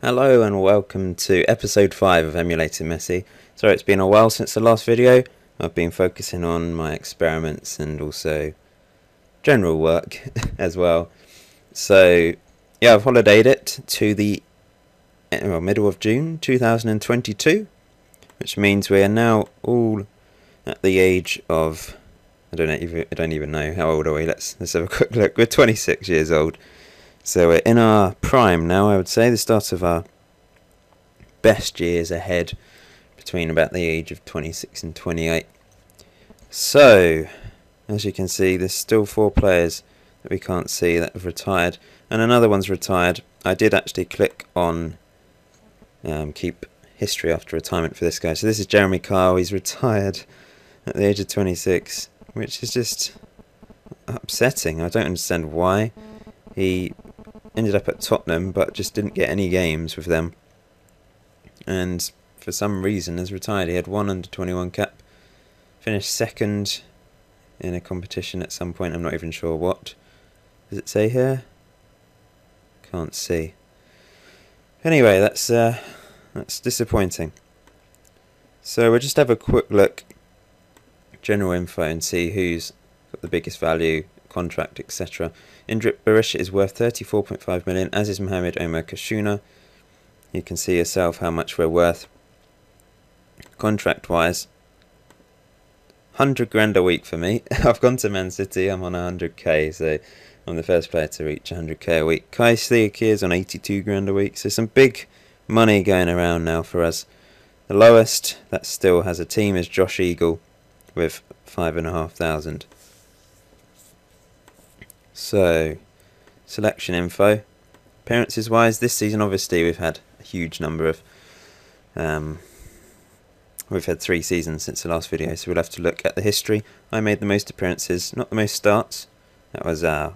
Hello and welcome to episode 5 of Emulating Messi. Sorry it's been a while since the last video. I've been focusing on my experiments and also general work as well. So yeah, I've holidayed it to the middle of June 2022, which means we are now all at the age of, I don't even know, how old are we? Let's have a quick look. We're 26 years old. So we're in our prime now, I would say, the start of our best years ahead, between about the age of 26 and 28. So, as you can see, there's still 4 players that we can't see that have retired, and another one's retired. I did actually click on keep history after retirement for this guy. So this is Jeremy Kyle. He's retired at the age of 26, which is just upsetting. I don't understand why. He ended up at Tottenham but just didn't get any games with them, and for some reason has retired. He had one under-21 cap, finished second in a competition at some point, I'm not even sure what. Does it say here? Can't see. Anyway, that's disappointing. So we'll just have a quick look, general info, and see who's got the biggest value, contract, etc. Indrit Berisha is worth 34.5 million, as is Mohamed Omar Kashuna. You can see yourself how much we're worth. Contract wise, 100 grand a week for me. I've gone to Man City, I'm on 100k, so I'm the first player to reach 100k a week. Kai Sliak is on 82 grand a week, so some big money going around now for us. The lowest that still has a team is Josh Eagle with 5,500. So, selection info. Appearances wise, this season obviously we've had a huge number of, we've had 3 seasons since the last video, so we'll have to look at the history. I made the most appearances, not the most starts. That was our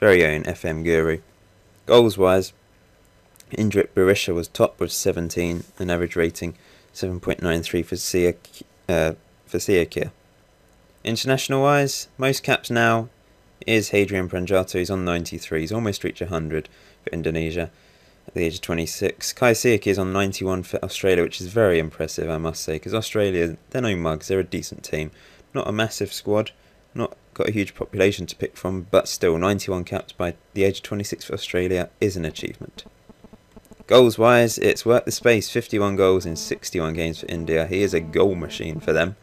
very own FM guru. Goals wise, Indrit Berisha was top with 17, an average rating 7.93 for Siakir. International wise, most caps now is Hadrian Pranjato. He's on 93, he's almost reached 100 for Indonesia at the age of 26. Kai Sliak is on 91 for Australia, which is very impressive, I must say, because Australia, they're no mugs, they're a decent team. Not a massive squad, not got a huge population to pick from, but still 91 caps by the age of 26 for Australia is an achievement. Goals wise, it's worked the space, 51 goals in 61 games for India. He is a goal machine for them.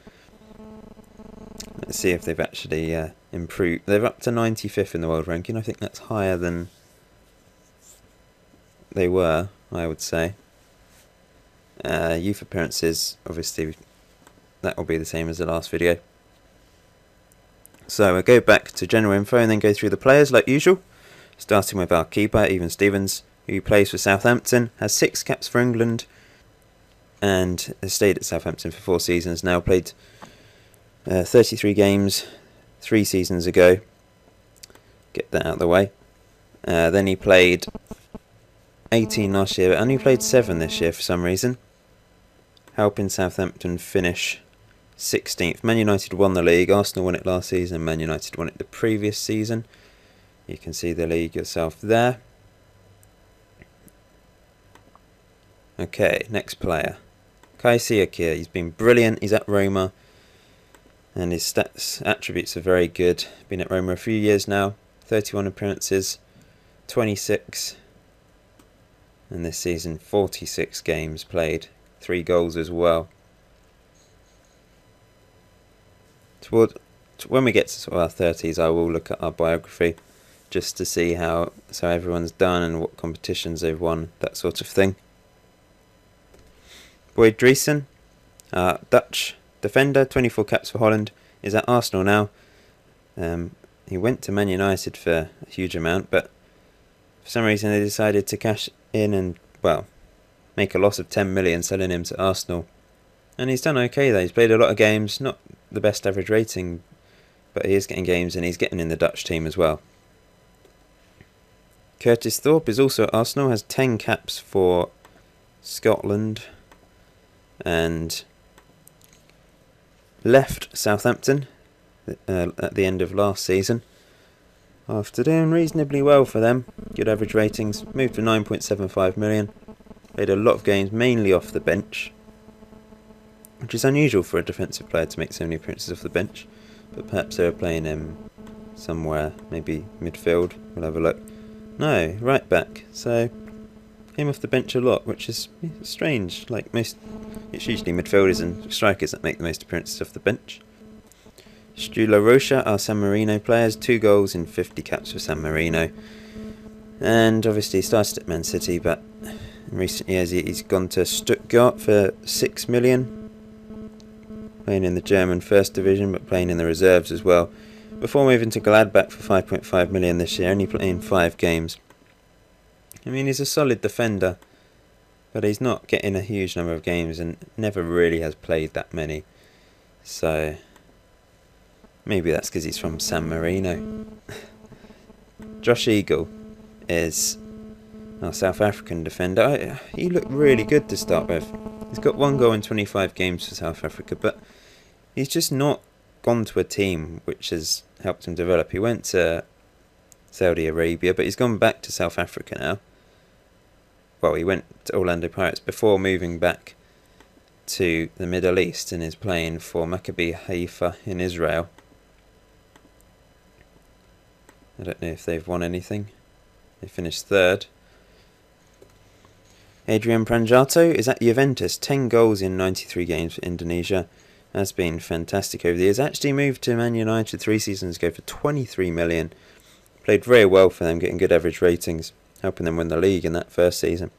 Let's see if they've actually improved. They're up to 95th in the world ranking. I think that's higher than they were, I would say. Youth appearances, obviously, that will be the same as the last video. So we'll go back to general info and then go through the players like usual. Starting with our keeper, Even Stevens, who plays for Southampton, has 6 caps for England, and has stayed at Southampton for 4 seasons now. Played 33 games 3 seasons ago. Get that out of the way. Then he played 18 last year, but only played 7 this year for some reason, helping Southampton finish 16th. Man United won the league, Arsenal won it last season, and Man United won it the previous season. You can see the league yourself there. Okay, next player. Kai Sliak here. He's been brilliant. He's at Roma, and his stats attributes are very good. Been at Roma a few years now. 31 appearances, 26, and this season 46 games played, 3 goals as well. When we get to sort of our 30s, I will look at our biography just to see how everyone's done and what competitions they've won, that sort of thing. Boyd Driessen, Dutch defender, 24 caps for Holland, is at Arsenal now. He went to Man United for a huge amount, but for some reason they decided to cash in and, well, make a loss of 10 million selling him to Arsenal. And he's done okay though. He's played a lot of games, not the best average rating, but he is getting games and he's getting in the Dutch team as well. Curtis Thorpe is also at Arsenal, has 10 caps for Scotland, and left Southampton at the end of last season after doing reasonably well for them. Good average ratings, moved for 9.75 million. Played a lot of games, mainly off the bench, which is unusual for a defensive player to make so many appearances off the bench. But perhaps they were playing him somewhere, maybe midfield. We'll have a look. No, right back. So came off the bench a lot, which is strange. Like it's usually midfielders and strikers that make the most appearances off the bench. Stu La Rocha, our San Marino players, 2 goals in 50 caps for San Marino. And obviously he started at Man City, but in recent years he's gone to Stuttgart for 6 million. Playing in the German First Division, but playing in the reserves as well. Before moving to Gladbach for 5.5 million this year, only playing 5 games. I mean, he's a solid defender, but he's not getting a huge number of games and never really has played that many. So maybe that's because he's from San Marino. Josh Eagle is our South African defender. He looked really good to start with. He's got 1 goal in 25 games for South Africa, but he's just not gone to a team which has helped him develop. He went to Saudi Arabia, but he's gone back to South Africa now. Well, he went to Orlando Pirates before moving back to the Middle East and is playing for Maccabi Haifa in Israel. I don't know if they've won anything. They finished 3rd. Adrian Pranjato is at Juventus. 10 goals in 93 games for Indonesia. Has been fantastic over the years. Actually moved to Man United 3 seasons ago for 23 million. Played very well for them, getting good average ratings, helping them win the league in that first season.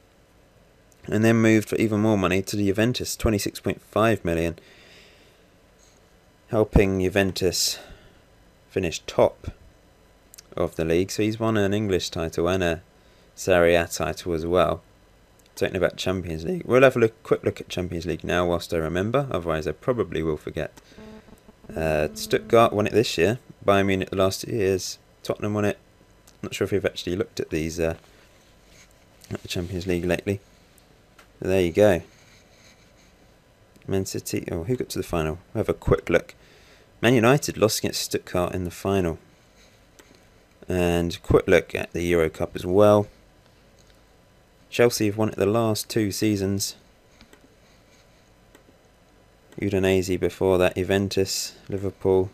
And then moved for even more money to the Juventus, 26.5 million. Helping Juventus finish top of the league. So he's won an English title and a Serie A title as well. Don't know about Champions League. We'll have a quick look at Champions League now whilst I remember, otherwise I probably will forget. Stuttgart won it this year. Bayern Munich the last 2 years. Tottenham won it. Not sure if we've actually looked at these at the Champions League lately. But there you go. Man City. Oh, who got to the final? We'll have a quick look. Man United lost against Stuttgart in the final. And quick look at the Euro Cup as well. Chelsea have won it the last 2 seasons. Udinese before that, Juventus, Liverpool,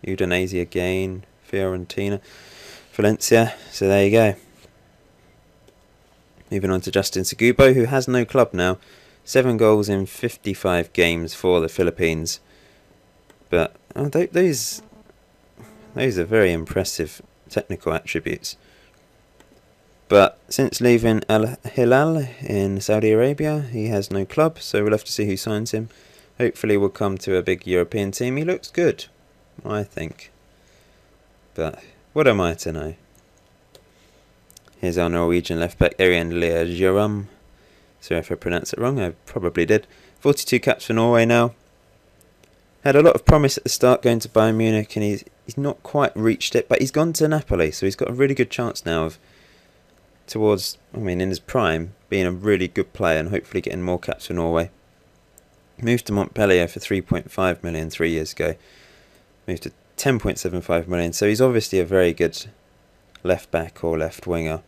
Udinese again, Fiorentina, Valencia. So there you go. Moving on to Justin Segubo, who has no club now. 7 goals in 55 games for the Philippines. But those are very impressive technical attributes. But since leaving Al Hilal in Saudi Arabia, he has no club, so we'll have to see who signs him. Hopefully we'll come to a big European team. He looks good, I think. But what am I to know? Here's our Norwegian left-back, Arian Lea Jerum. Sorry if I pronounced it wrong, I probably did. 42 caps for Norway now. Had a lot of promise at the start going to Bayern Munich, and he's not quite reached it, but he's gone to Napoli, so he's got a really good chance now of in his prime, being a really good player and hopefully getting more caps for Norway. Moved to Montpellier for 3.5 million 3 years ago. Moved to 10.75 million, so he's obviously a very good left back or left winger.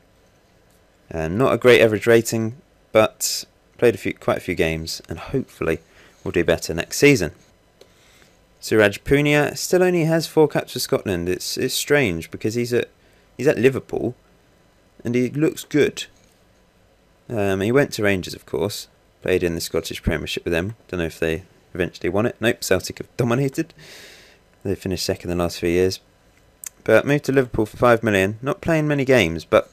Not a great average rating, but played quite a few games and hopefully will do better next season. Suraj Punia still only has 4 caps for Scotland. It's strange because he's at Liverpool. And he looks good. He went to Rangers, of course. Played in the Scottish Premiership with them. Don't know if they eventually won it. Nope, Celtic have dominated. They finished 2nd the last few years. But moved to Liverpool for 5 million. Not playing many games, but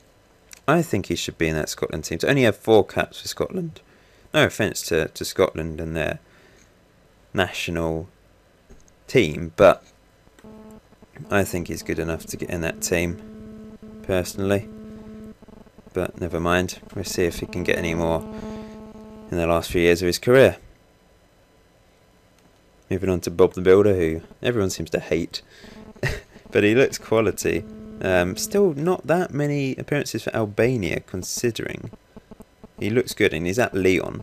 I think he should be in that Scotland team. To only have 4 caps for Scotland. No offence to Scotland and their national team, but I think he's good enough to get in that team, personally. But never mind, we'll see if he can get any more in the last few years of his career. Moving on to Bob the Builder, who everyone seems to hate, but he looks quality. Still not that many appearances for Albania, considering. He looks good, and he's at Lyon.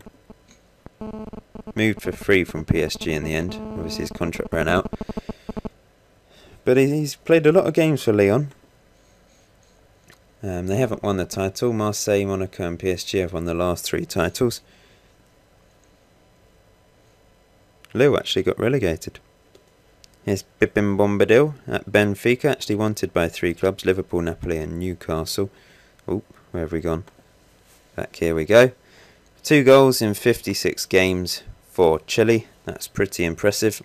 Moved for free from PSG in the end. Obviously his contract ran out. But he's played a lot of games for Lyon. They haven't won the title. Marseille, Monaco and PSG have won the last 3 titles. Lille actually got relegated. Here's Pipin Bombadil at Benfica, actually wanted by 3 clubs, Liverpool, Napoli and Newcastle. Oh, where have we gone? Back here we go. 2 goals in 56 games for Chile. That's pretty impressive.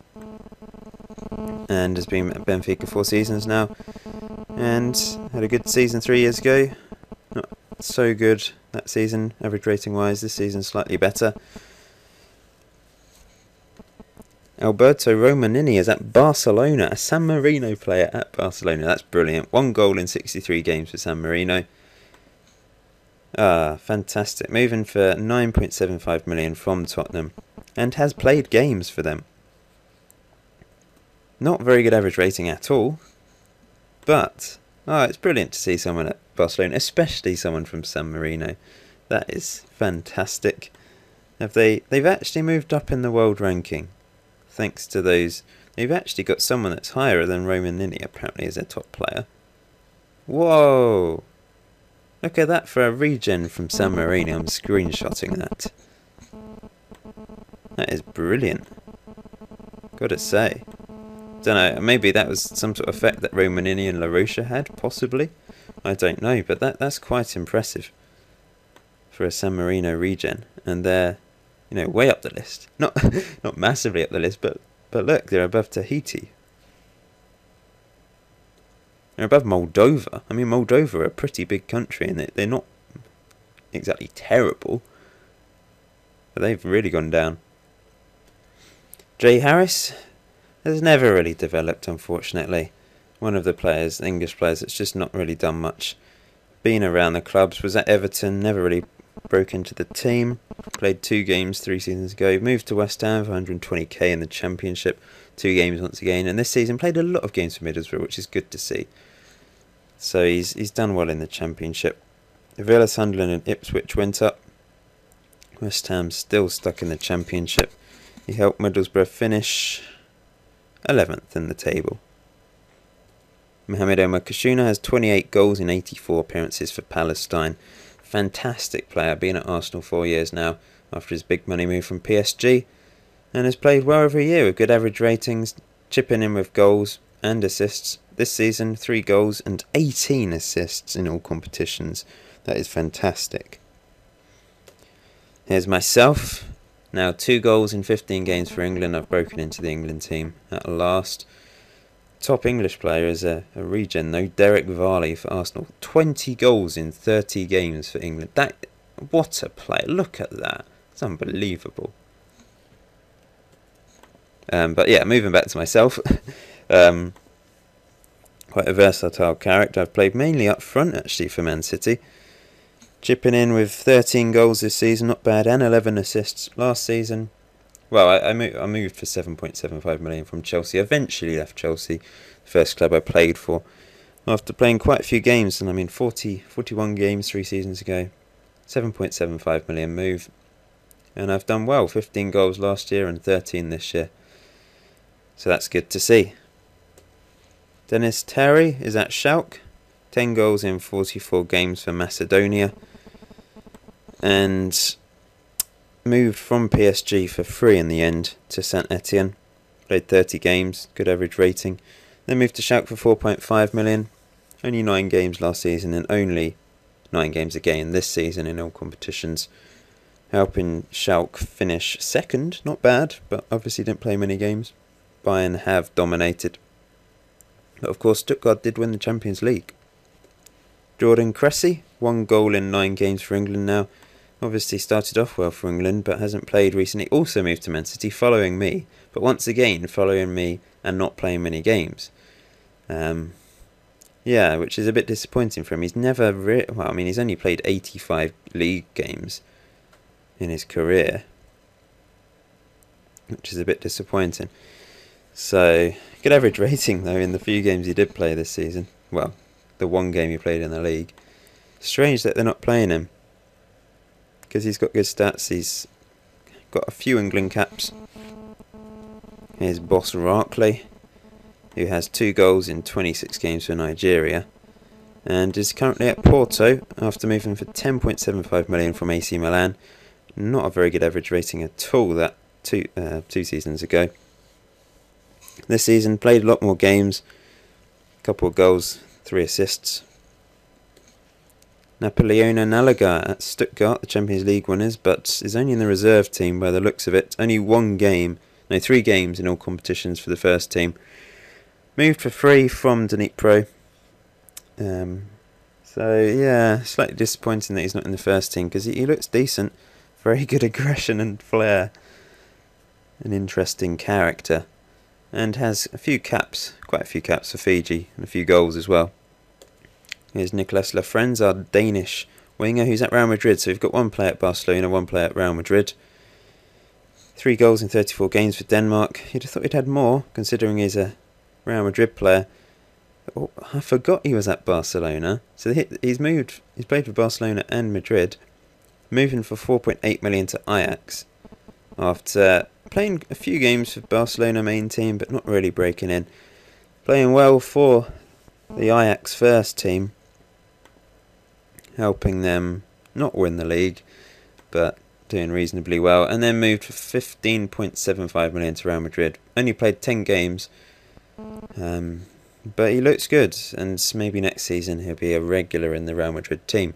And has been at Benfica 4 seasons now. And had a good season 3 years ago. Not so good that season, average rating wise. This season slightly better. Alberto Romanini is at Barcelona, a San Marino player at Barcelona. That's brilliant. 1 goal in 63 games for San Marino. Ah, fantastic. Moving for 9.75 million from Tottenham. And has played games for them. Not very good average rating at all. But, it's brilliant to see someone at Barcelona, especially someone from San Marino. That is fantastic. They've actually moved up in the world ranking. Thanks to those. They've actually got someone that's higher than Romanini, apparently, as their top player. Whoa! Look at that for a regen from San Marino. I'm screenshotting that. That is brilliant. Gotta say. Don't know, maybe that was some sort of effect that Romanini and La Rocha had, possibly. I don't know, but that's quite impressive for a San Marino regen. And they're, way up the list. Not massively up the list, but look, they're above Tahiti. They're above Moldova. I mean, Moldova are a pretty big country, and they're not exactly terrible. But they've really gone down. Jay Harris has never really developed, unfortunately. One of the players, English players, that's just not really done much. Been around the clubs, was at Everton, never really broke into the team. Played 2 games 3 seasons ago. Moved to West Ham for 120k in the Championship. 2 games once again. And this season played a lot of games for Middlesbrough, which is good to see. So he's done well in the Championship. Villa, Sunderland and Ipswich went up. West Ham still stuck in the Championship. He helped Middlesbrough finish 11th in the table. Mohamed Omar Kashuna has 28 goals in 84 appearances for Palestine. Fantastic player, been at Arsenal 4 years now after his big money move from PSG, and has played well every year with good average ratings, chipping in with goals and assists. This season 3 goals and 18 assists in all competitions. That is fantastic. Here's myself. Now 2 goals in 15 games for England. I've broken into the England team at last. Top English player is a regen though, Derek Varley for Arsenal. 20 goals in 30 games for England. What a player. Look at that. It's unbelievable. But yeah, moving back to myself. Quite a versatile character. I've played mainly up front actually for Man City. Chipping in with 13 goals this season, not bad, and 11 assists last season. Well, I moved for 7.75 million from Chelsea. Eventually left Chelsea, the first club I played for, after playing quite a few games. And I mean, 41 games 3 seasons ago. 7.75 million move. And I've done well. 15 goals last year and 13 this year. So that's good to see. Dennis Terry is at Schalke. 10 goals in 44 games for Macedonia. And moved from PSG for free in the end to Saint Etienne. Played 30 games, good average rating. Then moved to Schalke for 4.5 million. Only 9 games last season and only 9 games again this season in all competitions. Helping Schalke finish second, not bad, but obviously didn't play many games. Bayern have dominated. But of course Stuttgart did win the Champions League. Jordan Cressy, 1 goal in 9 games for England now. Obviously started off well for England, but hasn't played recently. Also moved to Man City, following me. But once again, following me and not playing many games. Yeah, which is a bit disappointing for him. He's never he's only played 85 league games in his career. Which is a bit disappointing. So, good average rating though in the few games he did play this season. Well, the 1 game he played in the league. Strange that they're not playing him, because he's got good stats. He's got a few England caps. Here's Boss Rackley, who has 2 goals in 26 games for Nigeria. and is currently at Porto after moving for 10.75 million from AC Milan. Not a very good average rating at all that two seasons ago. This season played a lot more games, a couple of goals, 3 assists. Napoleone Nalaga at Stuttgart, the Champions League winners, but is only in the reserve team by the looks of it. Only 3 games in all competitions for the first team. Moved for free from Dnipro. So yeah, slightly disappointing that he's not in the first team, because he looks decent. Very good aggression and flair. An interesting character. And has quite a few caps for Fiji, and a few goals as well. Here's Nicolas Lafrenz, our Danish winger, who's at Real Madrid. So we've got 1 player at Barcelona, 1 player at Real Madrid. 3 goals in 34 games for Denmark. You'd have thought he'd had more, considering he's a Real Madrid player. Oh, I forgot he was at Barcelona. So he's played for Barcelona and Madrid, moving for 4.8 million to Ajax after playing a few games for Barcelona main team, but not really breaking in. Playing well for the Ajax first team, helping them not win the league, but doing reasonably well. And then moved for 15.75 million to Real Madrid. Only played 10 games, but he looks good, and maybe next season he'll be a regular in the Real Madrid team.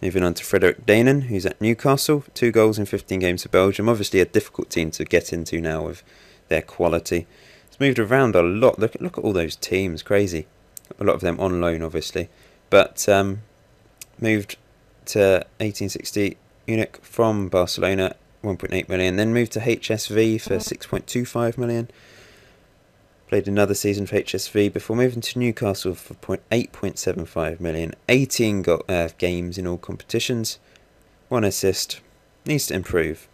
Moving on to Frederick Danen, who's at Newcastle. 2 goals in 15 games for Belgium. Obviously a difficult team to get into now with their quality. It's moved around a lot. Look at all those teams. Crazy. A lot of them on loan, obviously. But moved to 1860 Munich from Barcelona, 1.8 million. Then moved to HSV for 6.25 million. Played another season for HSV before moving to Newcastle for 8.75 million. 18 games in all competitions. 1 assist. Needs to improve.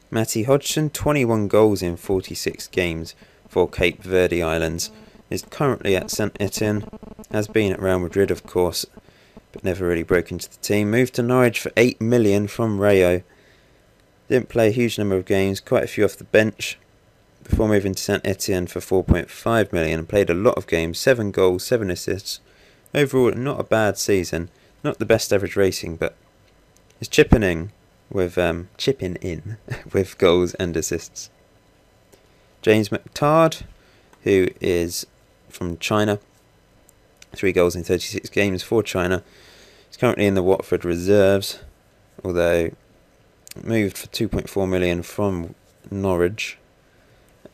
Matty Hodgson, 21 goals in 46 games for Cape Verde Islands. Is currently at Saint Etienne. Has been at Real Madrid, of course, but never really broke into the team. Moved to Norwich for 8 million from Rayo. Didn't play a huge number of games, quite a few off the bench, before moving to Saint Etienne for 4.5 million. Played a lot of games, 7 goals, 7 assists. Overall, not a bad season. Not the best average rating, but is chipping in with with goals and assists. James McTard, who is from China. 3 goals in 36 games for China. He's currently in the Watford reserves, although moved for 2.4 million from Norwich.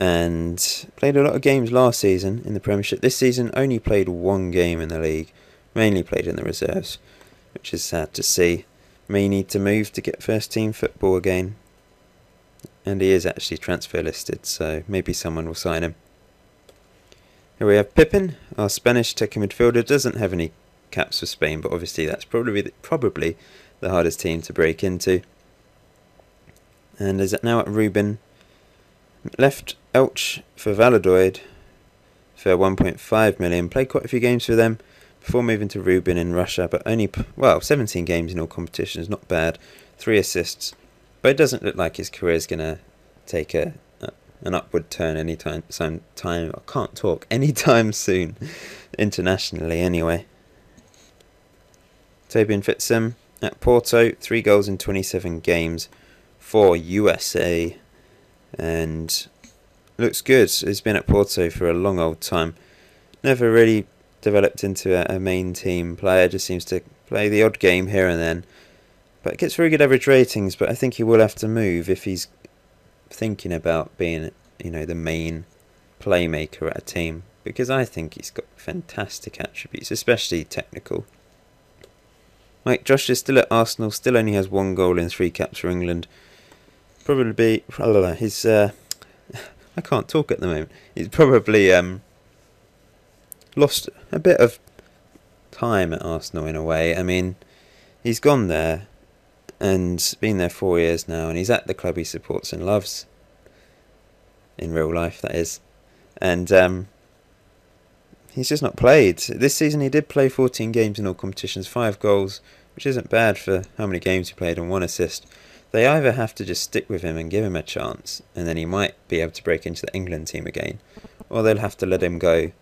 And played a lot of games last season in the Premiership. This season only played 1 game in the league. Mainly played in the reserves, which is sad to see. May need to move to get first team football again. And he is actually transfer listed, so maybe someone will sign him. Here we have Pippin, our Spanish tech midfielder. Doesn't have any caps for Spain, but obviously that's probably the hardest team to break into. And is now at Rubin. Left Elche for Valladolid for 1.5 million. Played quite a few games for them before moving to Rubin in Russia, but only 17 games in all competitions. Not bad. 3 assists, but it doesn't look like his career is gonna take an upward turn anytime soon. Internationally, anyway. Tobian Fitzum at Porto, 3 goals in 27 games for USA. And looks good. He's been at Porto for a long old time. Never really developed into a main team player. Just seems to play the odd game here and then. But gets very good average ratings. But I think he will have to move if he's thinking about being, the main playmaker at a team. Because I think he's got fantastic attributes, especially technical. Mike Josh is still at Arsenal. Still only has 1 goal in 3 caps for England. Probably his I can't talk at the moment. He's probably lost a bit of time at Arsenal in a way. I mean, he's gone there and been there 4 years now, and he's at the club he supports and loves. In real life, that is. And he's just not played. This season he did play 14 games in all competitions, 5 goals, which isn't bad for how many games he played, and 1 assist. They either have to just stick with him and give him a chance, and then he might be able to break into the England team again, or they'll have to let him go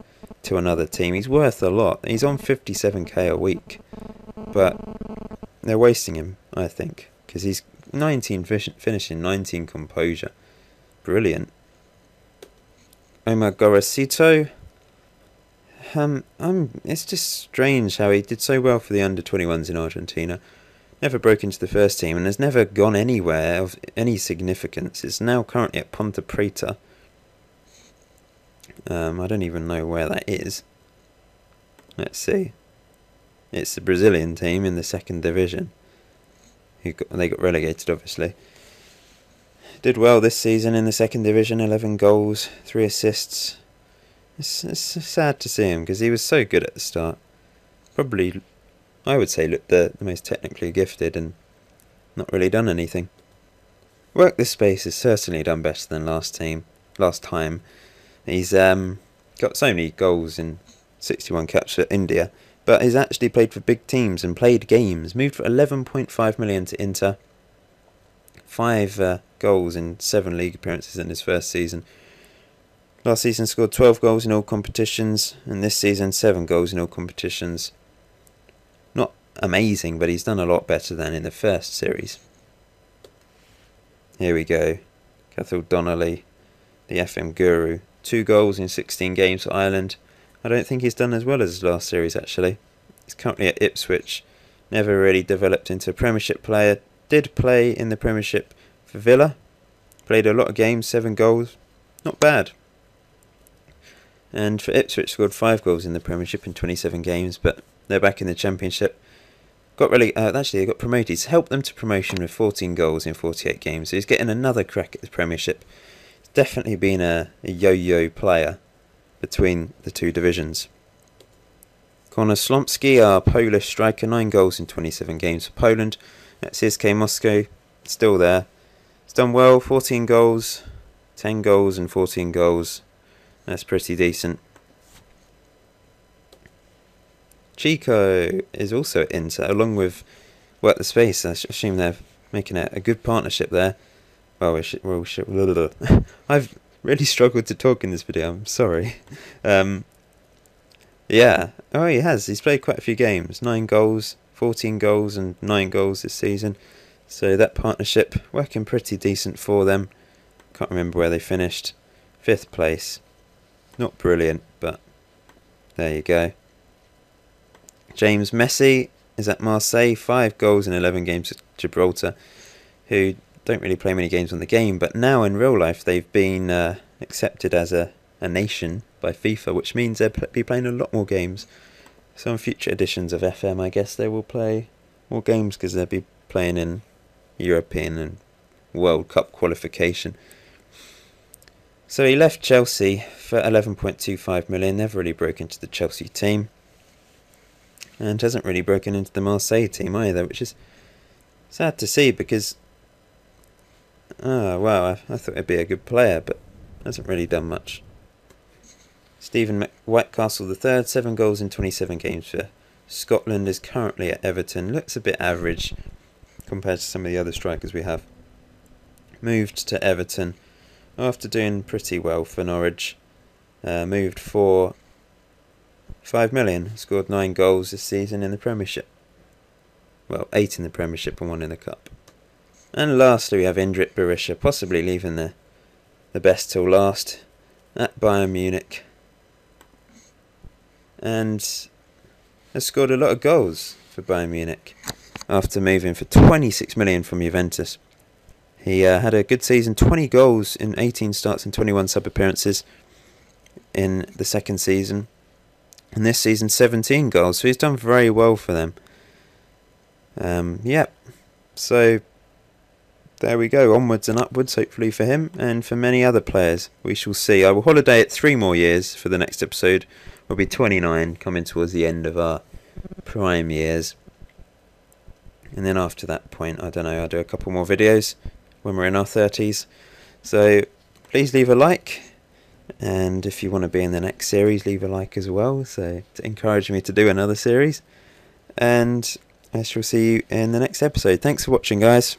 to another team. He's worth a lot. He's on 57k a week, but they're wasting him, I think, because he's 19 finishing, 19 composure. Brilliant. Omar Gorosito. It's just strange how he did so well for the under-21s in Argentina. Never broke into the first team and has never gone anywhere of any significance. It's now currently at Ponte Preta. I don't even know where that is. Let's see. It's the Brazilian team in the second division. They got relegated, obviously. Did well this season in the second division. 11 goals, 3 assists. It's sad to see him because he was so good at the start. Probably, I would say, looked the most technically gifted and not really done anything. Work this space has certainly done better than last time. He's got so many goals in 61 caps for India, but he's actually played for big teams and played games. Moved for 11.5 million to Inter. 5 goals in 7 league appearances in his first season. Last season scored 12 goals in all competitions, and this season 7 goals in all competitions. Not amazing, but he's done a lot better than in the first series. Here we go. Cathal Donnelly, the FM guru. 2 goals in 16 games for Ireland. I don't think he's done as well as his last series, actually. He's currently at Ipswich. Never really developed into a Premiership player. Did play in the Premiership for Villa. Played a lot of games, 7 goals. Not bad. And for Ipswich, scored 5 goals in the Premiership in 27 games, but they're back in the Championship. Actually, they got promoted. He's helped them to promotion with 14 goals in 48 games, so he's getting another crack at the Premiership. He's definitely been a yo-yo player between the 2 divisions. Konrad Slomski, our Polish striker, 9 goals in 27 games for Poland. At CSK Moscow, still there. He's done well, 14 goals, 10 goals and 14 goals. That's pretty decent. Chico is also at Inter, along with Work the Space. I assume they're making a good partnership there. Well, I've really struggled to talk in this video, I'm sorry. Yeah, oh he has. He's played quite a few games. 9 goals, 14 goals and 9 goals this season. So that partnership working pretty decent for them. Can't remember where they finished. 5th place. Not brilliant, but there you go. James Messi is at Marseille, 5 goals in 11 games at Gibraltar, who don't really play many games on the game, but now in real life they've been accepted as a nation by FIFA, which means they'll be playing a lot more games. So in future editions of FM, I guess they will play more games because they'll be playing in European and World Cup qualification. So he left Chelsea for 11.25 million, never really broke into the Chelsea team. And hasn't really broken into the Marseille team either, which is sad to see because, I thought he'd be a good player, but hasn't really done much. Stephen Whitecastle III, 7 goals in 27 games for Scotland, is currently at Everton. Looks a bit average compared to some of the other strikers we have. Moved to Everton after doing pretty well for Norwich. Moved for 5 million. Scored 9 goals this season in the Premiership. Well, 8 in the Premiership and 1 in the Cup. And lastly we have Indrit Berisha, possibly leaving the best till last, at Bayern Munich. And has scored a lot of goals for Bayern Munich after moving for 26 million from Juventus. He had a good season, 20 goals in 18 starts and 21 sub-appearances in the second season. And this season, 17 goals, so he's done very well for them. Yep, so there we go, onwards and upwards, hopefully for him and for many other players. We shall see. I will holiday it 3 more years for the next episode. We'll be 29, coming towards the end of our prime years. And then after that point, I don't know, I'll do a couple more videos when we're in our 30s. So please leave a like, and if you want to be in the next series, leave a like as well, so to encourage me to do another series. And I shall see you in the next episode. Thanks for watching, guys.